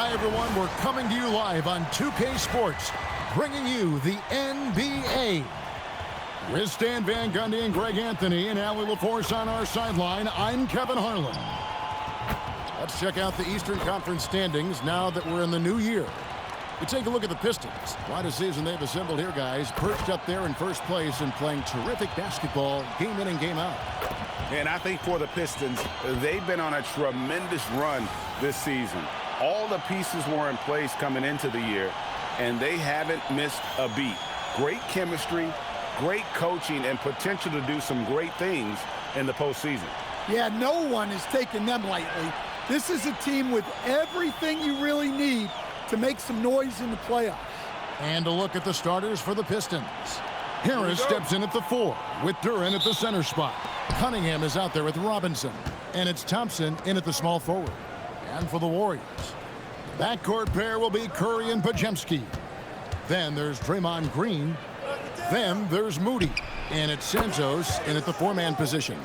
Hi, everyone. We're coming to you live on 2K Sports, bringing you the NBA. With Stan Van Gundy and Greg Anthony and Allie LaForce on our sideline, I'm Kevin Harlan. Let's check out the Eastern Conference standings now that we're in the new year. You take a look at the Pistons. Quite a season they've assembled here, guys. Perched up there in first place and playing terrific basketball game in and game out. And I think for the Pistons, they've been on a tremendous run this season. All the pieces were in place coming into the year, and they haven't missed a beat. Great chemistry, great coaching, and potential to do some great things in the postseason. Yeah, no one is taking them lightly. This is a team with everything you really need to make some noise in the playoffs. And a look at the starters for the Pistons. Harris steps in at the 4, with Duren at the center spot. Cunningham is out there with Robinson, and it's Thompson in at the small forward. And for the Warriors, the backcourt pair will be Curry and Podziemski. Then there's Draymond Green. Then there's Moody, and it's Santos in at the 4-man position.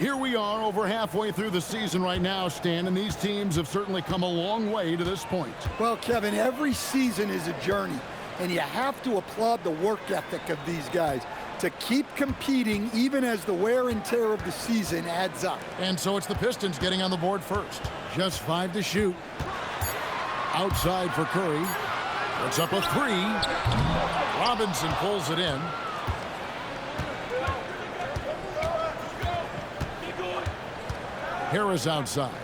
Here we are over halfway through the season right now, Stan, and these teams have certainly come a long way to this point. Well, Kevin, every season is a journey, and you have to applaud the work ethic of these guys to keep competing even as the wear and tear of the season adds up. And so it's the Pistons getting on the board first. Just 5 to shoot. Outside for Curry. Puts up a 3. Robinson pulls it in. Harris outside.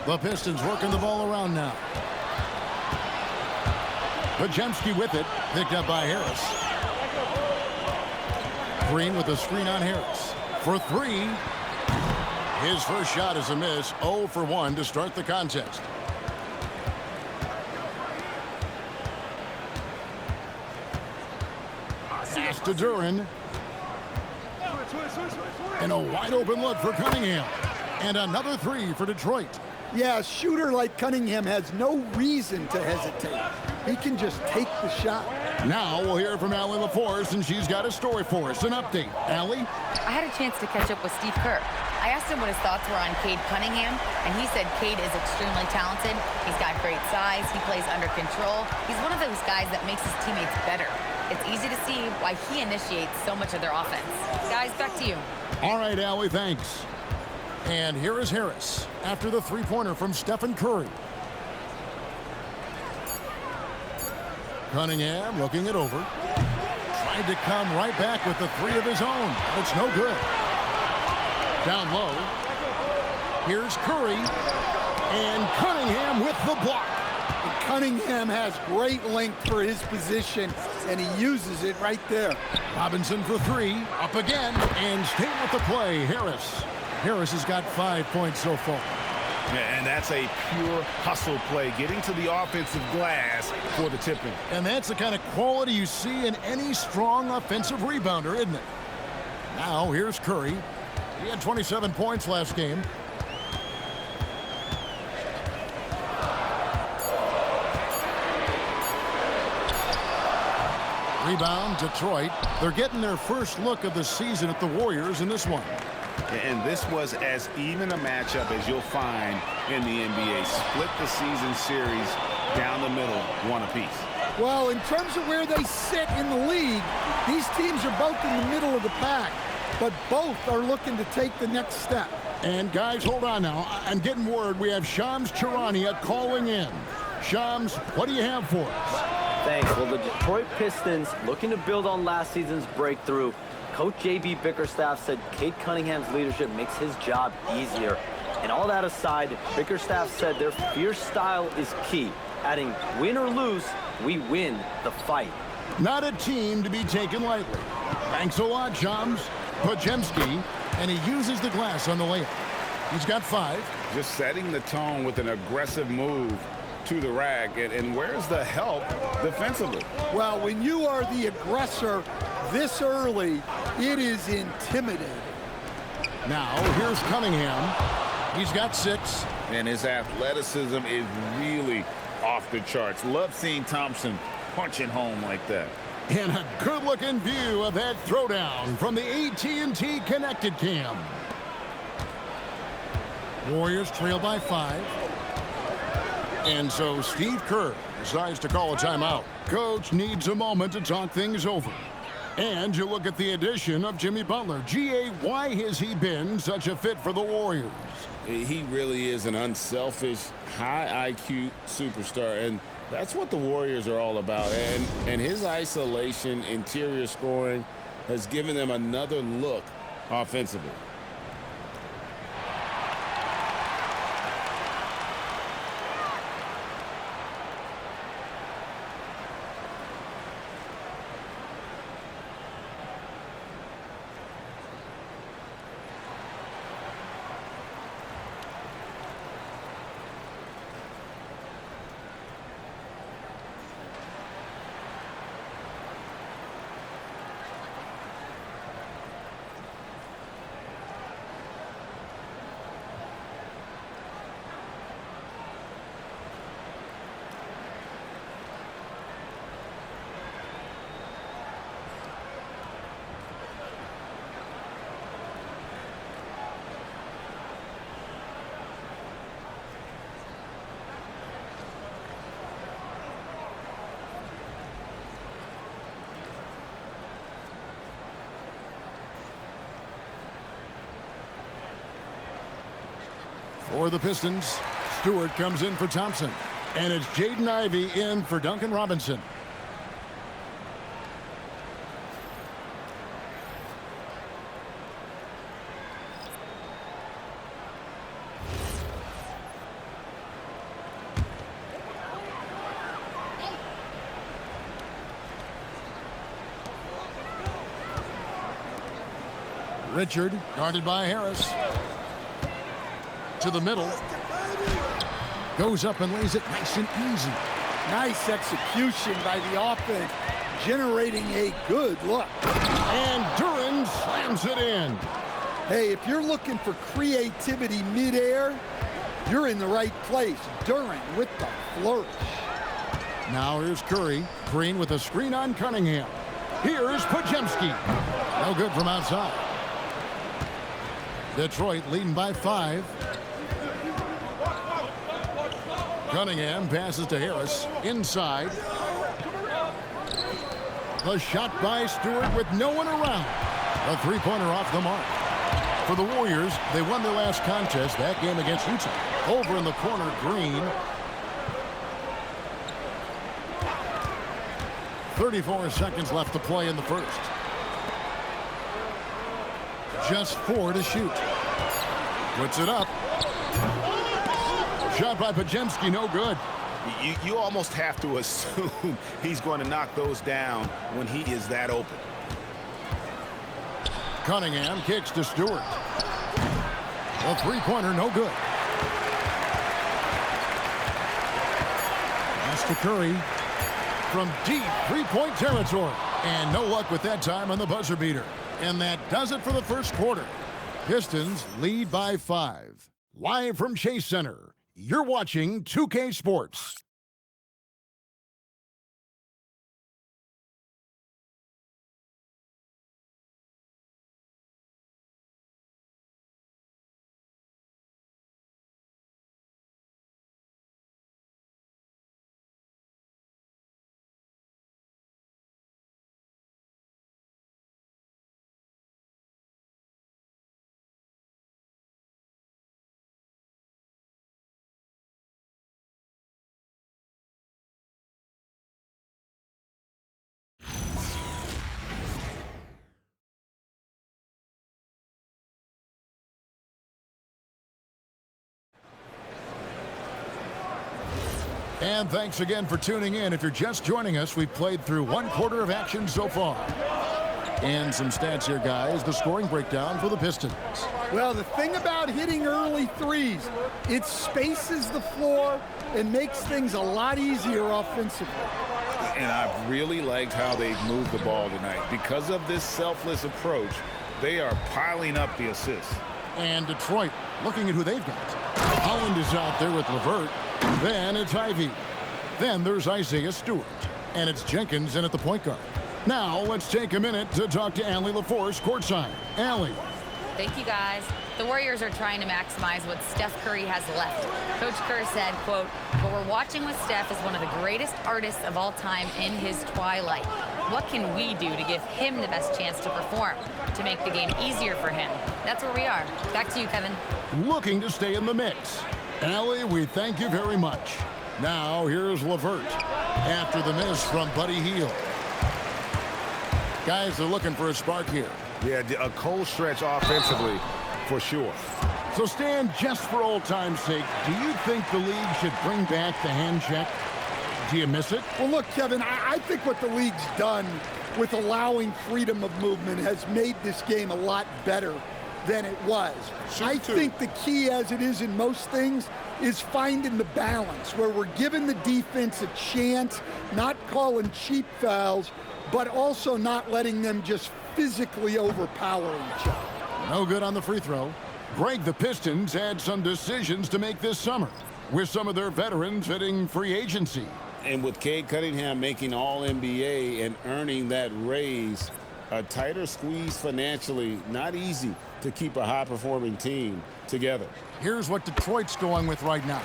The Pistons working the ball around now. Podziemski with it. Picked up by Harris. Green with a screen on Harris. For 3. His first shot is a miss. 0 for 1 to start the contest. Pass to Duren. And a wide open look for Cunningham. And another 3 for Detroit. Yeah, a shooter like Cunningham has no reason to hesitate. He can just take the shot. Now we'll hear from Allie LaForce, and she's got a story for us. An update. Allie? I had a chance to catch up with Steve Kerr. I asked him what his thoughts were on Cade Cunningham, and he said Cade is extremely talented. He's got great size. He plays under control. He's one of those guys that makes his teammates better. It's easy to see why he initiates so much of their offense. Guys, back to you. All right, Allie, thanks. And here is Harris after the three-pointer from Stephen Curry. Cunningham looking it over. Tried to come right back with the 3 of his own. It's no good. Down low. Here's Curry. And Cunningham with the block. Cunningham has great length for his position, and he uses it right there. Robinson for 3. Up again. And staying with the play, Harris. Harris has got 5 points so far. And that's a pure hustle play, getting to the offensive glass for the tipping. And that's the kind of quality you see in any strong offensive rebounder, isn't it? Now, here's Curry. He had 27 points last game. Rebound, Detroit. They're getting their first look of the season at the Warriors in this one. And this was as even a matchup as you'll find in the NBA. Split the season series down the middle, 1 apiece. Well, in terms of where they sit in the league, these teams are both in the middle of the pack, but both are looking to take the next step. And guys, hold on now. I'm getting word we have Shams Charania calling in. Shams, what do you have for us? Thanks. Well, the Detroit Pistons looking to build on last season's breakthrough. Coach J.B. Bickerstaff said Cade Cunningham's leadership makes his job easier. And all that aside, Bickerstaff said their fierce style is key, adding, win or lose, we win the fight. Not a team to be taken lightly. Thanks a lot, Shams. Podziemski, and he uses the glass on the layup. He's got 5. Just setting the tone with an aggressive move to the rack. And where's the help defensively? Well, when you are the aggressor this early, it is intimidating. Now, here's Cunningham. He's got 6. And his athleticism is really off the charts. Love seeing Thompson punching home like that. And a good-looking view of that throwdown from the AT&T Connected Cam. Warriors trail by 5. And so Steve Kerr decides to call a timeout. Coach needs a moment to talk things over. And you look at the addition of Jimmy Butler. G.A., why has he been such a fit for the Warriors? He really is an unselfish, high IQ superstar, and that's what the Warriors are all about. And his isolation, interior scoring has given them another look offensively. For the Pistons, Stewart comes in for Thompson. And it's Jaden Ivey in for Duncan Robinson. Richard, guarded by Harris. To the middle. Goes up and lays it nice and easy. Nice execution by the offense, generating a good look. And Duren slams it in. Hey, if you're looking for creativity midair, you're in the right place. Duren with the flourish. Now here's Curry. Green with a screen on Cunningham. Here's Podziemski. No good from outside. Detroit leading by 5. Cunningham passes to Harris. Inside. The shot by Stewart with no one around. A three-pointer off the mark. For the Warriors, they won their last contest, that game against Utah. Over in the corner, Green. 34 seconds left to play in the first. Just 4 to shoot. Puts it up. Shot by Podziemski, no good. You almost have to assume he's going to knock those down when he is that open. Cunningham kicks to Stewart. A three-pointer, no good. Pass to Curry from deep three-point territory. And no luck with that time on the buzzer beater. And that does it for the first quarter. Pistons lead by 5. Live from Chase Center, you're watching 2K Sports. And thanks again for tuning in. If you're just joining us, we've played through one quarter of action so far. And some stats here, guys. The scoring breakdown for the Pistons. Well, the thing about hitting early threes, it spaces the floor and makes things a lot easier offensively. And I've really liked how they've moved the ball tonight. Because of this selfless approach, they are piling up the assists. And Detroit, looking at who they've got. Holland is out there with LeVert. Then it's Ivey. Then there's Isaiah Stewart. And it's Jenkins in at the point guard. Now let's take a minute to talk to Allie LaForce courtside. Allie. Thank you, guys. The Warriors are trying to maximize what Steph Curry has left. Coach Kerr said, quote, "What we're watching with Steph is one of the greatest artists of all time in his twilight. What can we do to give him the best chance to perform, to make the game easier for him?" That's where we are. Back to you, Kevin. Looking to stay in the mix. Allie, we thank you very much. Now, here's LeVert after the miss from Buddy Hield. Guys are looking for a spark here. Yeah, a cold stretch offensively, for sure. So, Stan, just for old time's sake, do you think the league should bring back the hand check? Do you miss it? Well, look, Kevin, I think what the league's done with allowing freedom of movement has made this game a lot better than it was. I think the key, as it is in most things, is finding the balance where we're giving the defense a chance, not calling cheap fouls, but also not letting them just physically overpower each other. No good on the free throw. Greg, the Pistons had some decisions to make this summer, with some of their veterans hitting free agency. And with Cade Cunningham making All-NBA and earning that raise, a tighter squeeze financially, not easy to keep a high-performing team together. Here's what Detroit's going with right now.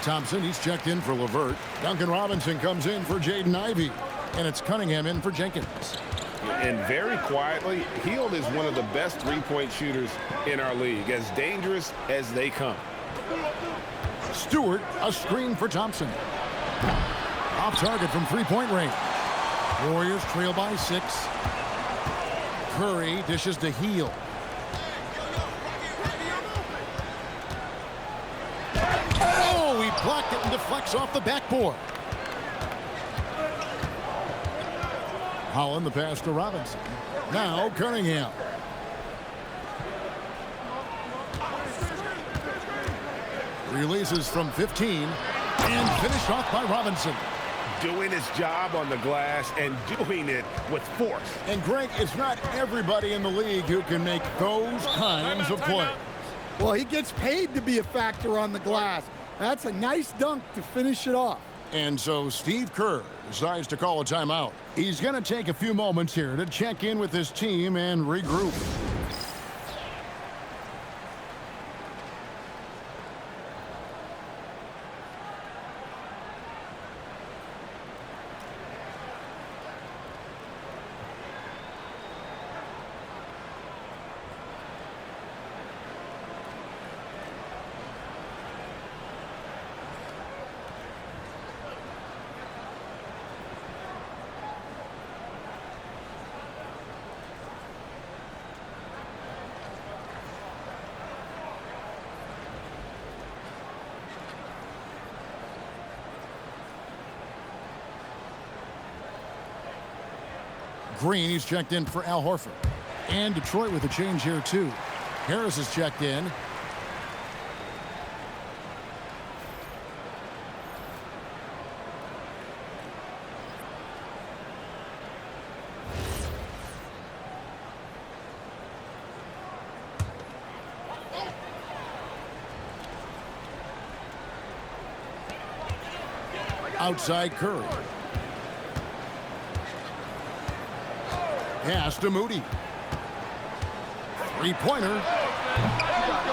Thompson, he's checked in for LeVert. Duncan Robinson comes in for Jaden Ivey. And it's Cunningham in for Jenkins. And very quietly, Hield is one of the best three-point shooters in our league, as dangerous as they come. Stewart, a screen for Thompson. Off target from three-point range. Warriors trail by 6. Curry dishes to Hield. Oh, he blocked it and deflects off the backboard. Holland the pass to Robinson. Now Cunningham. Releases from 15 and finished off by Robinson. Doing his job on the glass and doing it with force. And Greg, it's not everybody in the league who can make those kinds of plays. Well, he gets paid to be a factor on the glass. That's a nice dunk to finish it off. And so Steve Kerr decides to call a timeout. He's going to take a few moments here to check in with his team and regroup. Green, he's checked in for Al Horford. And Detroit with a change here, too. Harris is checked in. Outside Curry. Pass to Moody. Three-pointer.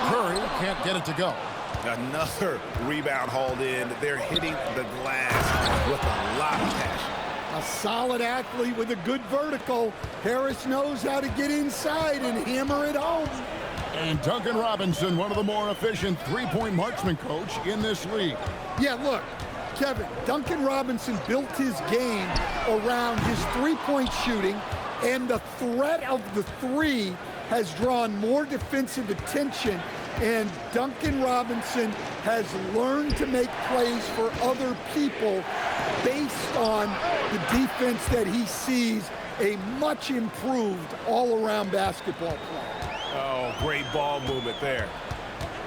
Curry can't get it to go. Another rebound hauled in. They're hitting the glass with a lot of passion. A solid athlete with a good vertical. Harris knows how to get inside and hammer it home. And Duncan Robinson, one of the more efficient three-point marksman, coach, in this league. Yeah, look, Kevin, Duncan Robinson built his game around his three-point shooting, and the threat of the three has drawn more defensive attention, and Duncan Robinson has learned to make plays for other people based on the defense that he sees a much improved all-around basketball play. Oh, great ball movement there.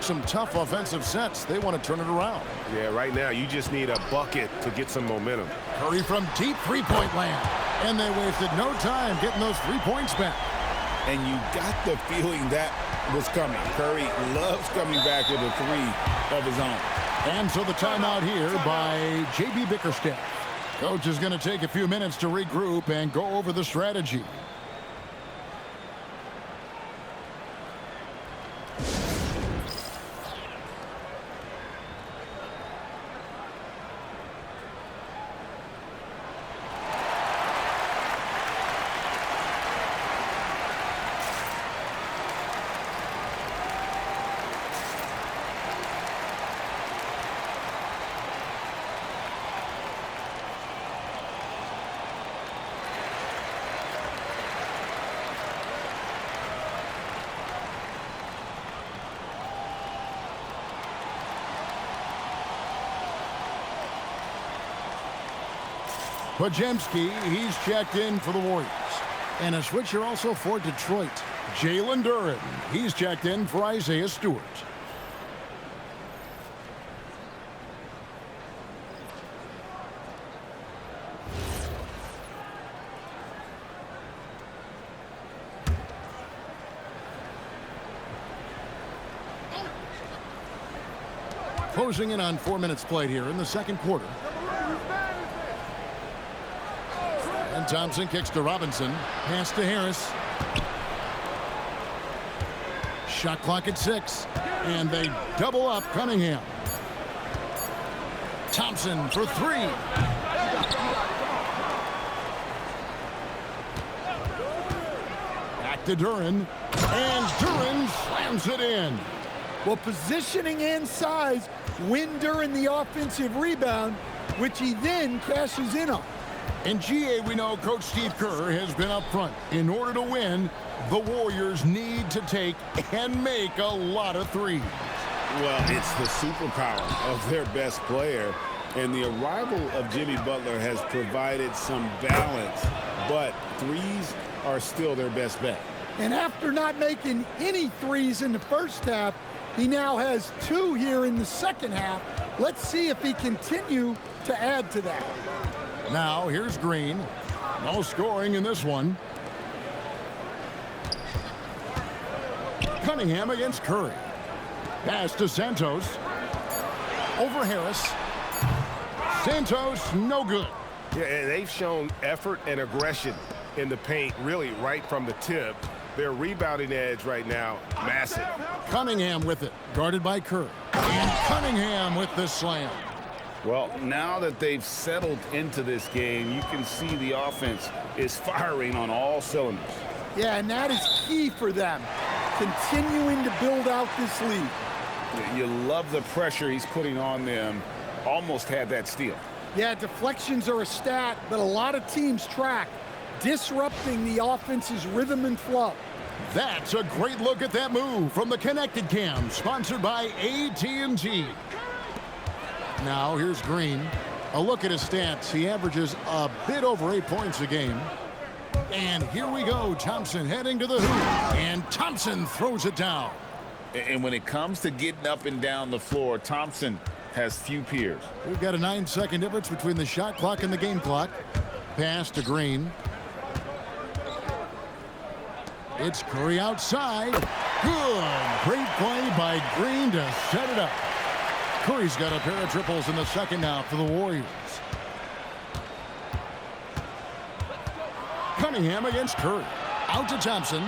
Some tough offensive sets. They want to turn it around. Yeah, right now you just need a bucket to get some momentum. Curry from deep three-point land. And they wasted no time getting those 3 points back. And you got the feeling that was coming. Curry loves coming back with a three of his own. And so the timeout here by J.B. Bickerstaff. Coach is going to take a few minutes to regroup and go over the strategy. Podziemski, he's checked in for the Warriors. And a switcher also for Detroit. Jalen Duren, he's checked in for Isaiah Stewart. Closing in on 4 minutes played here in the second quarter. And Thompson kicks to Robinson. Pass to Harris. Shot clock at 6. And they double up Cunningham. Thompson for 3. Back to Duren. And Duren slams it in. Well, positioning and size win Duren the offensive rebound, which he then cashes in on. In GA, we know Coach Steve Kerr has been up front. In order to win, the Warriors need to take and make a lot of threes. Well, it's the superpower of their best player, and the arrival of Jimmy Butler has provided some balance, but threes are still their best bet. And after not making any threes in the first half, he now has 2 here in the second half. Let's see if he continue to add to that. Now, here's Green. No scoring in this one. Cunningham against Curry. Pass to Santos. Over Harris. Santos, no good. Yeah, and they've shown effort and aggression in the paint, really right from the tip. Their rebounding edge right now, massive. Cunningham with it, guarded by Curry. And Cunningham with the slam. Well, now that they've settled into this game, you can see the offense is firing on all cylinders. Yeah, and that is key for them, continuing to build out this lead. You love the pressure he's putting on them. Almost had that steal. Yeah, deflections are a stat, but a lot of teams track, disrupting the offense's rhythm and flow. That's a great look at that move from the Connected Cam, sponsored by AT&T. Now here's Green. A look at his stats. He averages a bit over 8 points a game. And here we go. Thompson heading to the hoop. And Thompson throws it down. And when it comes to getting up and down the floor, Thompson has few peers. We've got a 9-second difference between the shot clock and the game clock. Pass to Green. It's Curry outside. Good. Great play by Green to set it up. Curry's got a pair of triples in the second now for the Warriors. Cunningham against Curry. Out to Thompson.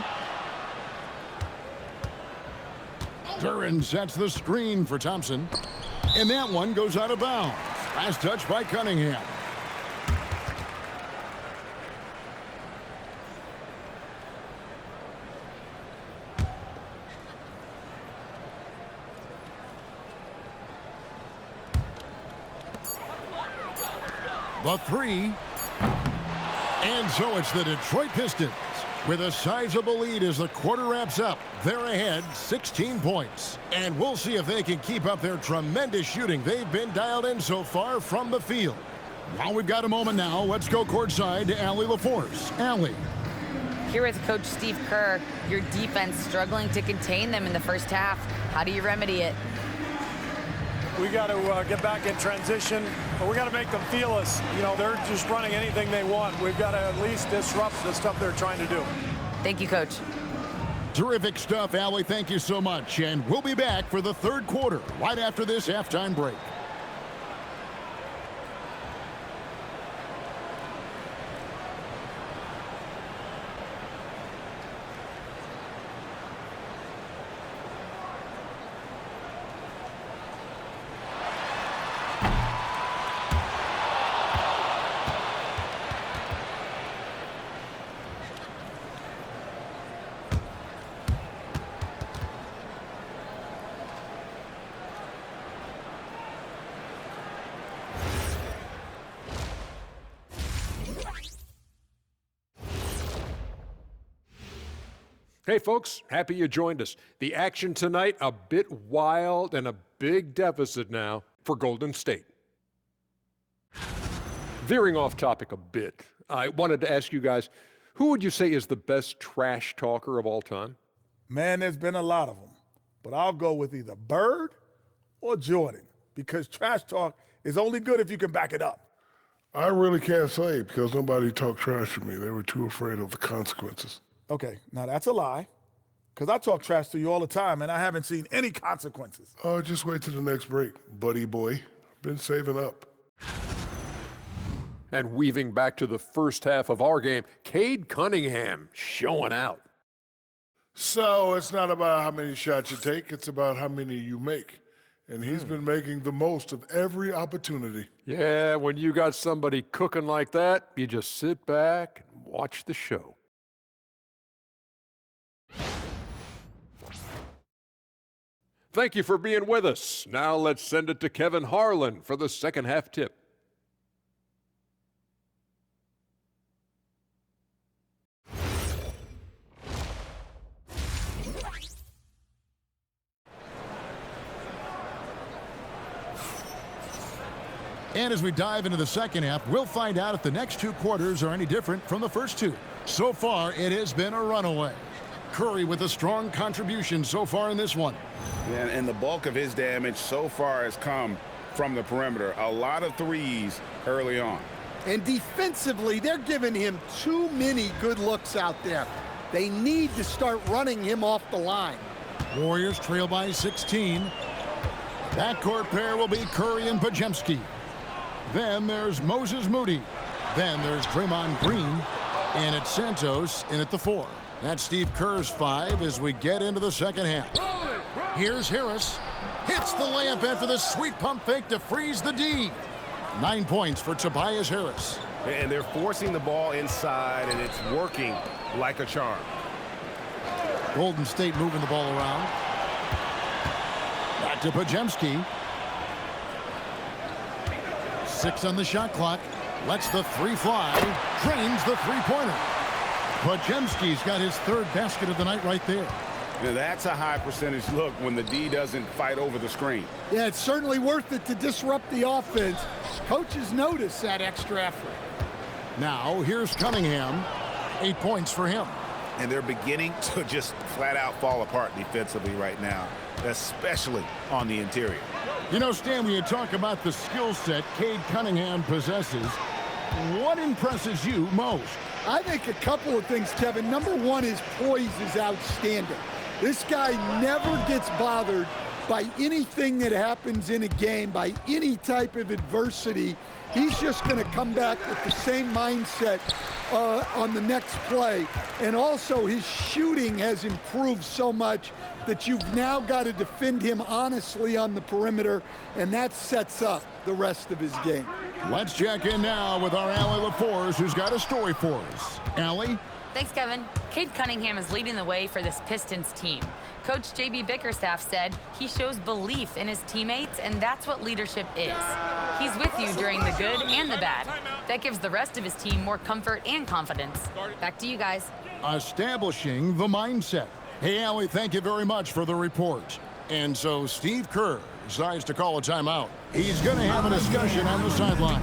Duren sets the screen for Thompson. And that one goes out of bounds. Last touch by Cunningham. The 3. And so it's the Detroit Pistons with a sizable lead as the quarter wraps up. They're ahead 16 points. And we'll see if they can keep up their tremendous shooting. They've been dialed in so far from the field. While we've got a moment now, let's go courtside to Allie LaForce. Allie. Here with Coach Steve Kerr, your defense struggling to contain them in the first half. How do you remedy it? We got to get back in transition, but we got to make them feel us. You know, they're just running anything they want. We've got to at least disrupt the stuff they're trying to do. Thank you, Coach. Terrific stuff, Allie. Thank you so much. And we'll be back for the third quarter right after this halftime break. Hey, folks, happy you joined us. The action tonight, a bit wild and a big deficit now for Golden State. Veering off topic a bit, I wanted to ask you guys, who would you say is the best trash talker of all time? Man, there's been a lot of them. But I'll go with either Bird or Jordan, because trash talk is only good if you can back it up. I really can't say because nobody talked trash to me. They were too afraid of the consequences. Okay, now that's a lie, because I talk trash to you all the time, and I haven't seen any consequences. Oh, just wait till the next break, buddy boy. Been saving up. And weaving back to the first half of our game, Cade Cunningham showing out. So it's not about how many shots you take, it's about how many you make. And he's been making the most of every opportunity. Yeah, when you got somebody cooking like that, you just sit back and watch the show. Thank you for being with us. Now let's send it to Kevin Harlan for the second half tip. And as we dive into the second half, we'll find out if the next two quarters are any different from the first two. So far, it has been a runaway. Curry with a strong contribution so far in this one. And the bulk of his damage so far has come from the perimeter. A lot of threes early on. And defensively, they're giving him too many good looks out there. They need to start running him off the line. Warriors trail by 16. Backcourt pair will be Curry and Podziemski. Then there's Moses Moody. Then there's Draymond Green. And it's Santos in at the 4. That's Steve Kerr's 5 as we get into the second half. Here's Harris. Hits the layup after the sweet pump fake to freeze the D. 9 points for Tobias Harris. And they're forcing the ball inside, and it's working like a charm. Golden State moving the ball around. Back to Podziemski. 6 on the shot clock. Lets the 3 fly. Drains the three-pointer. Podziemski's got his 3rd basket of the night right there. Now that's a high percentage look when the D doesn't fight over the screen. Yeah, it's certainly worth it to disrupt the offense. Coaches notice that extra effort. Now here's Cunningham. 8 points for him. And they're beginning to just flat out fall apart defensively right now, especially on the interior. You know, Stan, when you talk about the skill set Cade Cunningham possesses, what impresses you most? I think a couple of things, Kevin. Number one, his poise is outstanding. This guy never gets bothered by anything that happens in a game, by any type of adversity. He's just going to come back with the same mindset on the next play. And also, his shooting has improved so much that you've now got to defend him honestly on the perimeter, and that sets up the rest of his game. Let's check in now with our Allie LaForce, who's got a story for us. Allie? Thanks, Kevin. Cade Cunningham is leading the way for this Pistons team. Coach J.B. Bickerstaff said he shows belief in his teammates, and that's what leadership is. He's with you during the good and the bad. That gives the rest of his team more comfort and confidence. Back to you guys. Establishing the mindset. Hey, Allie, thank you very much for the report. And so Steve Kerr decides to call a timeout. He's going to have a discussion on the sideline.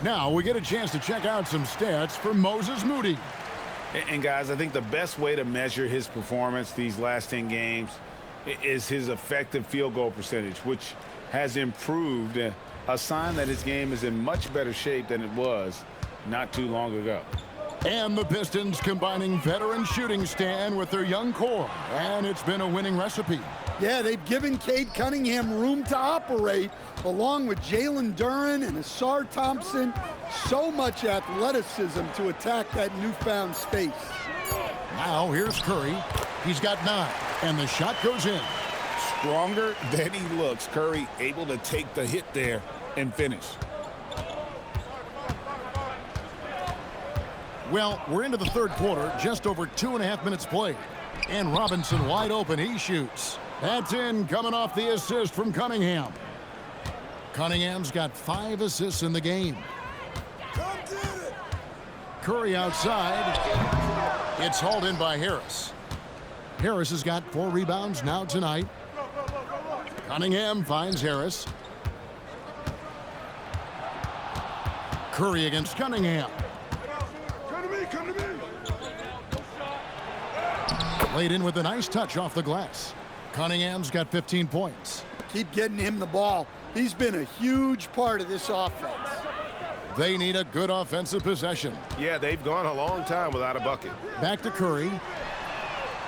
Now we get a chance to check out some stats for Moses Moody. And guys, I think the best way to measure his performance these last 10 games is his effective field goal percentage, which has improved, a sign that his game is in much better shape than it was not too long ago. And the Pistons combining veteran shooting Stan with their young core, and it's been a winning recipe. Yeah, they've given Cade Cunningham room to operate, along with Jalen Duren and Asar Thompson. So much athleticism to attack that newfound space. Now here's Curry. He's got 9, and the shot goes in. Stronger than he looks. Curry able to take the hit there and finish. Well, we're into the third quarter, just over 2.5 minutes played. And Robinson wide open, he shoots. That's in, coming off the assist from Cunningham. Cunningham's got 5 assists in the game. Curry outside. It's hauled in by Harris. Harris has got 4 rebounds now tonight. Cunningham finds Harris. Curry against Cunningham. Come to me. Laid in with a nice touch off the glass. Cunningham's got 15 points. Keep getting him the ball. He's been a huge part of this offense. They need a good offensive possession. Yeah, they've gone a long time without a bucket. Back to Curry.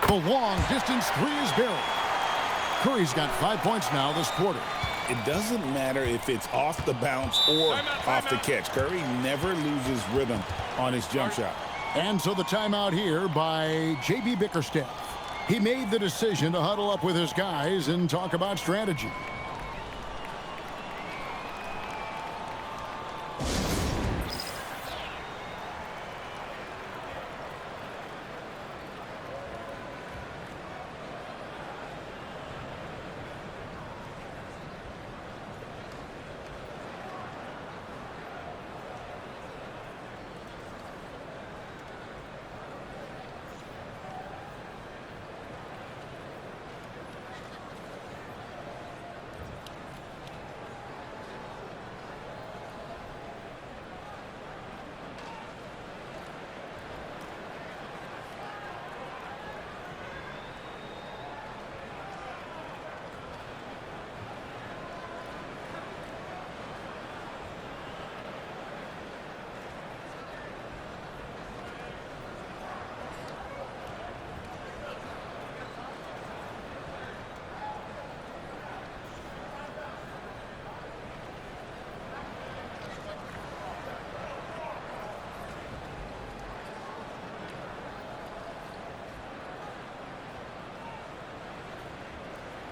The long distance 3 is buried. Curry's got 5 points now this quarter. It doesn't matter if it's off the bounce or off the catch. Curry never loses rhythm on his jump shot. And so the timeout here by J.B. Bickerstaff. He made the decision to huddle up with his guys and talk about strategy.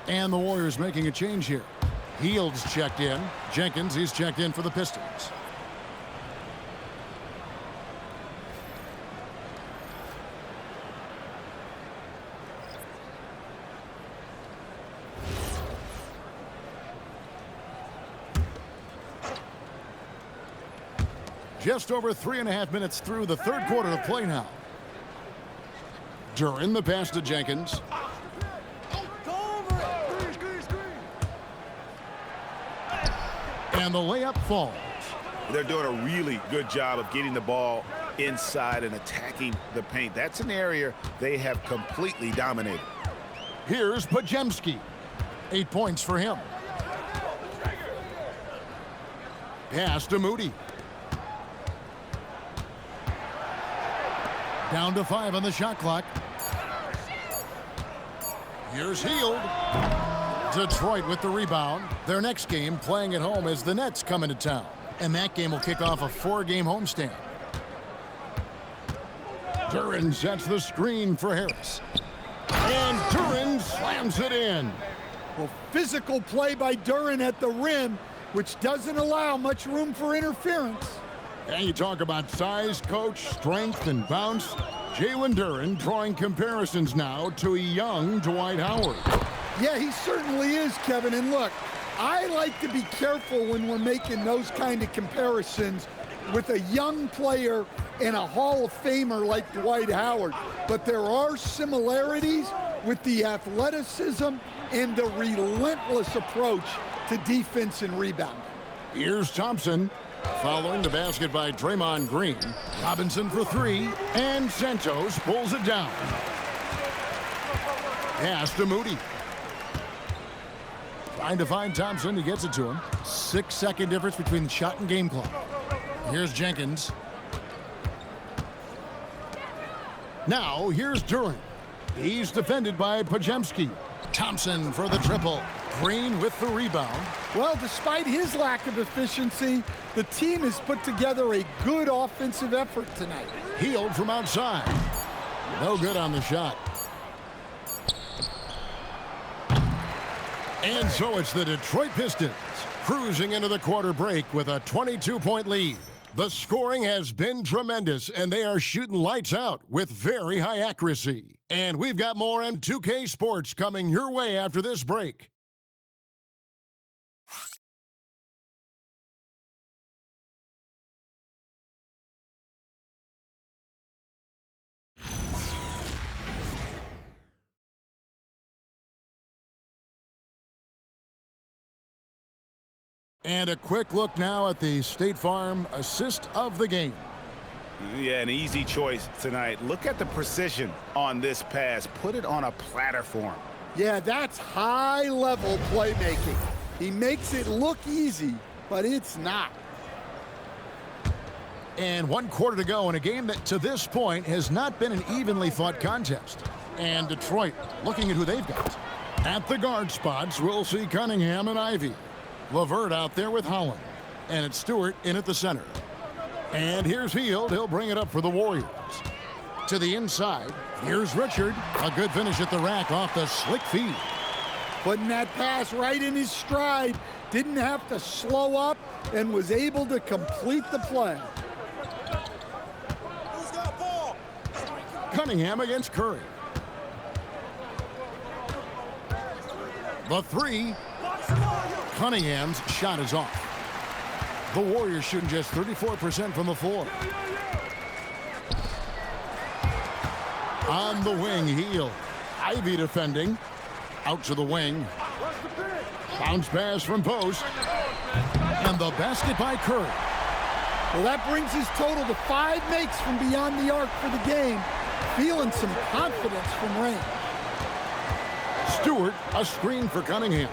And the Warriors making a change here. Hield's checked in. Jenkins, he's checked in for the Pistons. Just over 3.5 minutes through the third quarter of play now. Duren, the pass to Jenkins. And the layup falls. They're doing a really good job of getting the ball inside and attacking the paint. That's an area they have completely dominated. Here's Podziemski. 8 points for him. Pass to Moody. Down to 5 on the shot clock. Here's Hield. Detroit with the rebound. Their next game playing at home as the Nets come into town. And that game will kick off a 4-game homestand. Duren sets the screen for Harris. And Duren slams it in. Well, physical play by Duren at the rim, which doesn't allow much room for interference. And you talk about size, coach, strength, and bounce. Jalen Duren drawing comparisons now to a young Dwight Howard. Yeah, he certainly is, Kevin. And look, I like to be careful when we're making those kind of comparisons with a young player and a Hall of Famer like Dwight Howard. But there are similarities with the athleticism and the relentless approach to defense and rebound. Here's Thompson. Following the basket by Draymond Green. Robinson for three, and Santos pulls it down. Pass to Moody. Trying to find Thompson. He gets it to him. 6-second difference between the shot and game clock. Here's Jenkins. Now, here's Duren. He's defended by Podziemski. Thompson for the triple. Green with the rebound. Well, despite his lack of efficiency, the team has put together a good offensive effort tonight. Hield from outside. No good on the shot. And so it's the Detroit Pistons cruising into the quarter break with a 22-point lead. The scoring has been tremendous, and they are shooting lights out with very high accuracy. And we've got more M2K Sports coming your way after this break. And a quick look now at the State Farm assist of the game. Yeah, an easy choice tonight. Look at the precision on this pass. Put it on a platter for him. Yeah, that's high-level playmaking. He makes it look easy, but it's not. And 1 quarter to go in a game that to this point has not been an evenly fought contest. And Detroit looking at who they've got. At the guard spots, we'll see Cunningham and Ivey. LeVert out there with Holland. And it's Stewart in at the center. And here's Hield. He'll bring it up for the Warriors. To the inside, here's Richard. A good finish at the rack off the slick feed. Putting that pass right in his stride. Didn't have to slow up and was able to complete the play. Who's got ball? Cunningham against Curry. The three. Cunningham's shot is off. The Warriors shooting just 34% from the floor. On the wing, Hield. Ivey defending. Out to the wing. Bounce pass from post. And the basket by Curry. Well, that brings his total to 5 makes from beyond the arc for the game. Feeling some confidence from range. Stewart, a screen for Cunningham.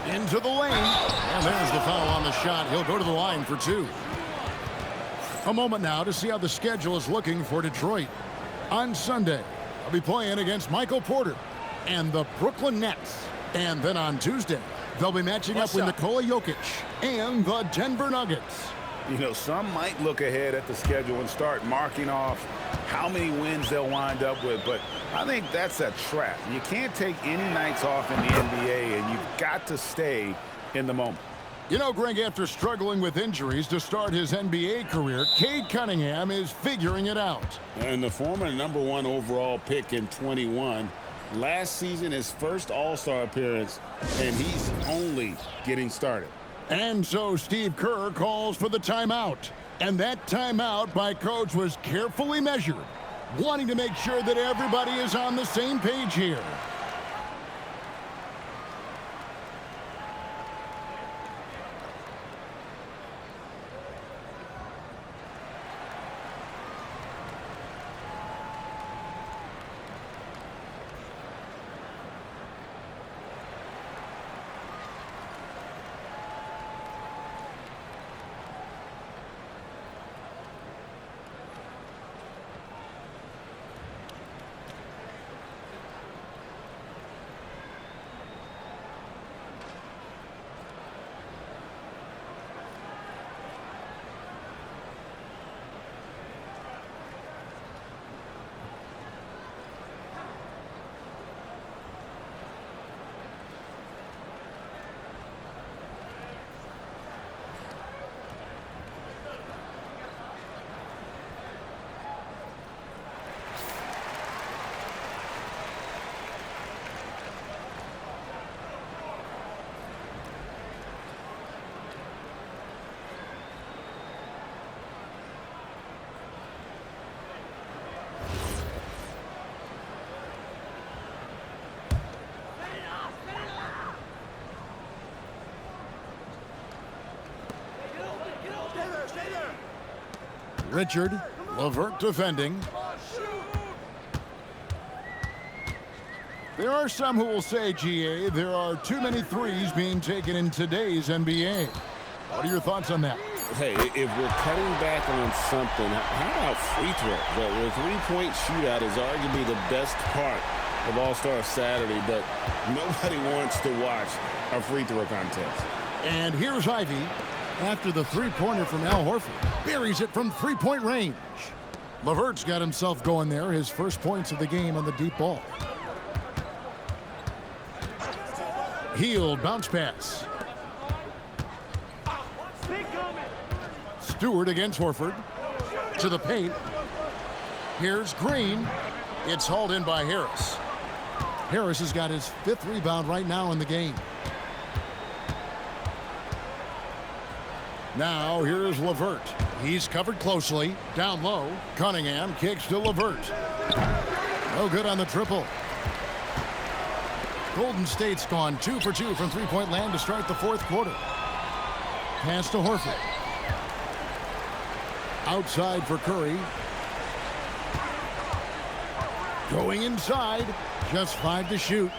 Into the lane. And there's the foul on the shot. He'll go to the line for 2. A moment now to see how the schedule is looking for Detroit. On Sunday, they'll be playing against Michael Porter and the Brooklyn Nets. And then on Tuesday, they'll be matching up with Nikola Jokic and the Denver Nuggets. You know, some might look ahead at the schedule and start marking off how many wins they'll wind up with, but I think that's a trap. You can't take any nights off in the NBA, and you've got to stay in the moment. You know, Greg, after struggling with injuries to start his NBA career, Cade Cunningham is figuring it out. And the former #1 overall pick in 21, last season his first All-Star appearance, and he's only getting started. And so Steve Kerr calls for the timeout. And that timeout by Coach was carefully measured, wanting to make sure that everybody is on the same page here. Richard, LeVert defending. There are some who will say, GA, there are too many threes being taken in today's NBA. What are your thoughts on that? Hey, if we're cutting back on something, how about free throw? The three-point shootout is arguably the best part of All-Star Saturday, but nobody wants to watch a free throw contest. And here's Ivy after the three-pointer from Al Horford. Buries it from three-point range. LeVert's got himself going there, his first points of the game on the deep ball. Hield bounce pass. Stewart against Horford. To the paint. Here's Green. It's hauled in by Harris. Harris has got his 5th rebound right now in the game. Now here's LeVert. He's covered closely. Down low. Cunningham kicks to LeVert. No good on the triple. Golden State's gone 2 for 2 from three-point land to start the 4th quarter. Pass to Horford. Outside for Curry. Going inside. Just 5 to shoot.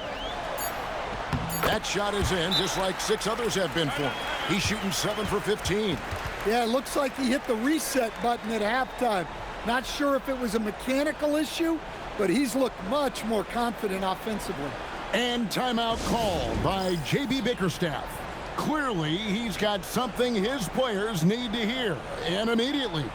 That shot is in, just like 6 others have been for him. He's shooting 7 for 15. Yeah, it looks like he hit the reset button at halftime. Not sure if it was a mechanical issue, but he's looked much more confident offensively. And timeout called by J.B. Bickerstaff. Clearly, he's got something his players need to hear, and immediately.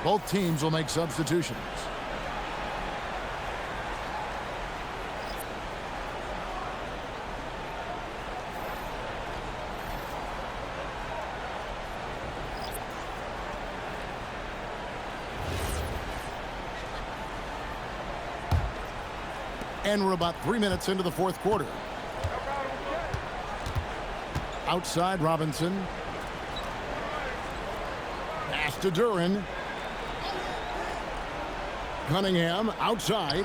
Both teams will make substitutions. And we're about 3 minutes into the 4th quarter. Outside Robinson. Pass to Duren. Cunningham outside.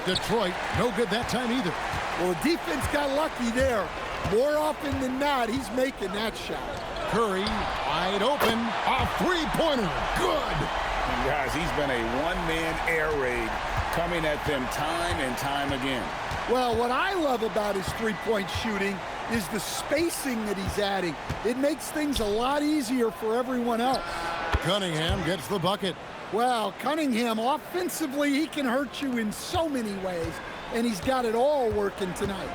Detroit, no good that time either. Well, the defense got lucky there. More often than not, he's making that shot. Curry, wide open. A three-pointer. Good. And guys, he's been a one-man air raid coming at them time and time again. Well, what I love about his three-point shooting is the spacing that he's adding. It makes things a lot easier for everyone else. Cunningham gets the bucket. Well, Cunningham, offensively, he can hurt you in so many ways, and he's got it all working tonight.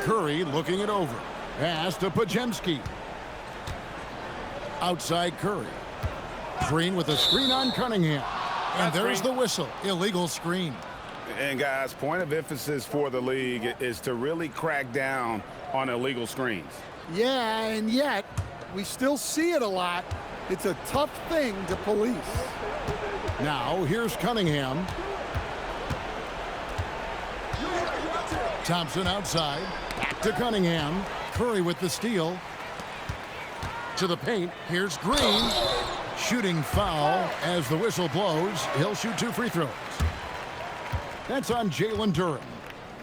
Curry looking it over. Pass to Podziemski. Outside Curry. Green with a screen on Cunningham. And there's the whistle. Illegal screen. And guys, point of emphasis for the league is to really crack down on illegal screens. Yeah, and yet we still see it a lot. It's a tough thing to police. Now here's Cunningham. Thompson outside. Back to Cunningham. Curry with the steal. To the paint. Here's Green. Shooting foul as the whistle blows. He'll shoot 2 free throws. That's on Jalen Duren.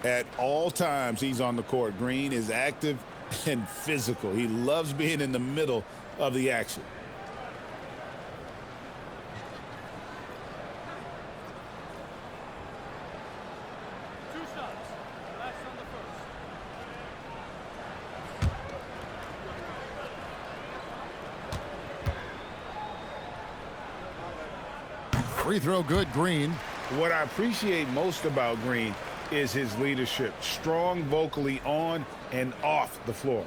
At all times he's on the court. Green is active and physical. He loves being in the middle of the action. Free throw good, Green. What I appreciate most about Green is his leadership. Strong vocally on and off the floor.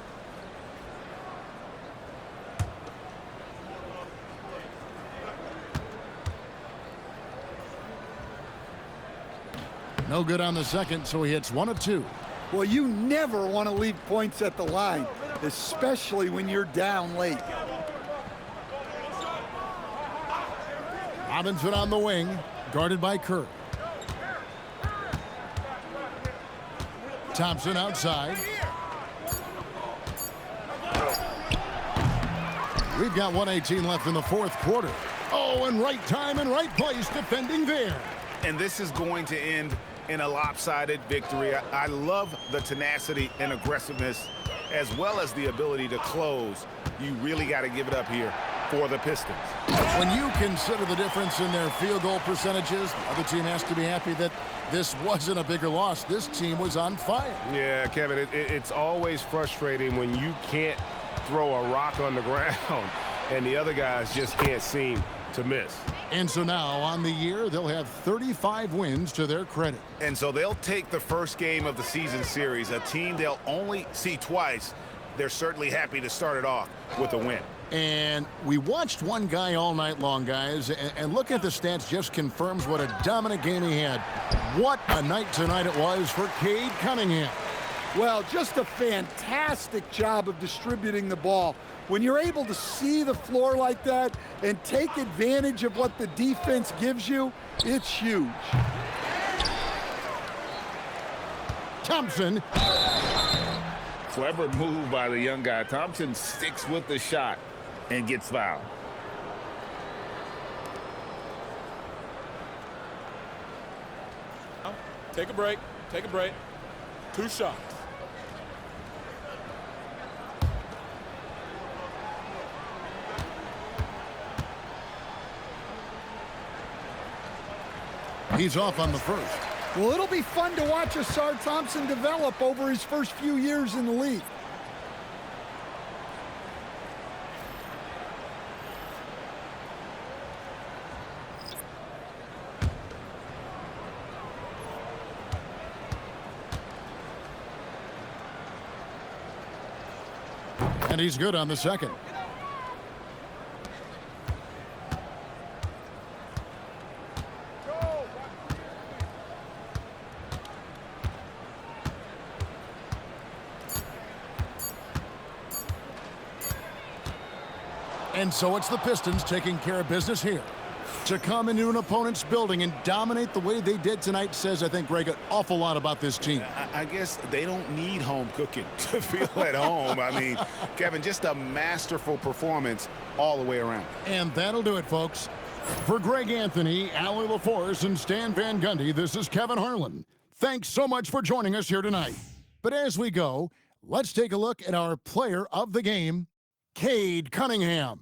No good on the second, so he hits 1 of 2. Well, you never want to leave points at the line, especially when you're down late. Robinson on the wing, guarded by Kerr. Thompson outside. We've got 1:18 left in the fourth quarter. Oh, and right time and right place defending there. And this is going to end in a lopsided victory. I love the tenacity and aggressiveness as well as the ability to close. You really got to give it up here for the Pistons. When you consider the difference in their field goal percentages, the other team has to be happy that this wasn't a bigger loss. This team was on fire. Yeah, Kevin, it's always frustrating when you can't throw a rock on the ground and the other guys just can't seem to miss. And so now on the year, they'll have 35 wins to their credit. And so they'll take the first game of the season series, a team they'll only see twice. They're certainly happy to start it off with a win. And we watched one guy all night long, guys, and looking at the stats just confirms what a dominant game he had. What a night tonight it was for Cade Cunningham. Well, just a fantastic job of distributing the ball. When you're able to see the floor like that and take advantage of what the defense gives you, it's huge. Thompson. Clever move by the young guy. Thompson sticks with the shot and gets fouled. Take a break. Take a break. 2 shots. He's off on the first. Well, it'll be fun to watch Ausar Thompson develop over his first few years in the league. And he's good on the second. And so it's the Pistons taking care of business here. To come into an opponent's building and dominate the way they did tonight says, I think, Greg, an awful lot about this team. I guess they don't need home cooking to feel at home. I mean, Kevin, just a masterful performance all the way around. And that'll do it, folks. For Greg Anthony, Allie LaForce, and Stan Van Gundy, this is Kevin Harlan. Thanks so much for joining us here tonight. But as we go, let's take a look at our player of the game, Cade Cunningham.